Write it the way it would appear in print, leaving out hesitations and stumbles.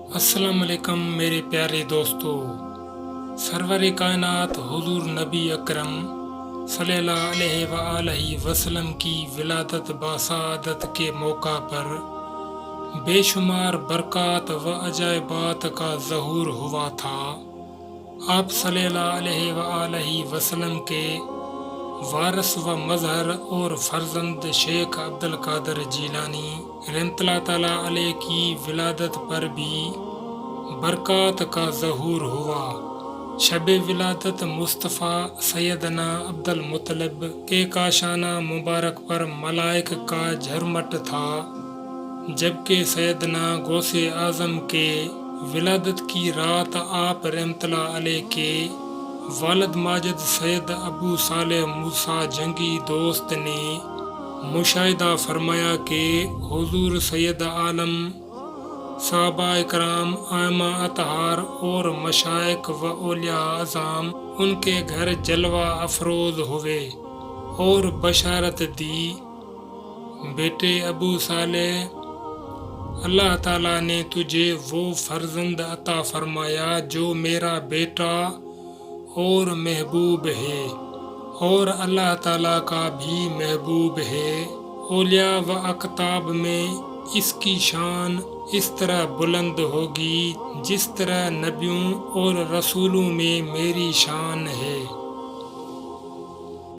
السلام علیکم میرے پیارے دوستو، سرور کائنات حضور نبی اکرم صلی اللہ علیہ وآلہ وسلم کی ولادت باسعادت کے موقع پر بے شمار برکات و عجائبات کا ظہور ہوا تھا۔ آپ صلی اللہ علیہ وآلہ وسلم کے وارث و مظہر اور فرزند شیخ عبد القادر جیلانی رحمۃ اللہ تعالیٰ علیہ کی ولادت پر بھی برکات کا ظہور ہوا۔ شب ولادت مصطفیٰ سیدنا عبد المطلب کے کاشانہ مبارک پر ملائک کا جھرمٹ تھا، جبکہ سیدنا غوث اعظم کے ولادت کی رات آپ رحمۃ اللہ علیہ کے والد ماجد سید ابو صالح موسیٰ جنگی دوست نے مشاہدہ فرمایا کہ حضور سید عالم، صحابہ اکرام، ائمہ اطہار اور مشائخ و اولیاء اعظام ان کے گھر جلوہ افروز ہوئے اور بشارت دی، بیٹے ابو صالح، اللہ تعالیٰ نے تجھے وہ فرزند عطا فرمایا جو میرا بیٹا اور محبوب ہے، اور اللہ تعالیٰ کا بھی محبوب ہے۔ اولیاء و اقطاب میں اس کی شان اس طرح بلند ہوگی جس طرح نبیوں اور رسولوں میں میری شان ہے۔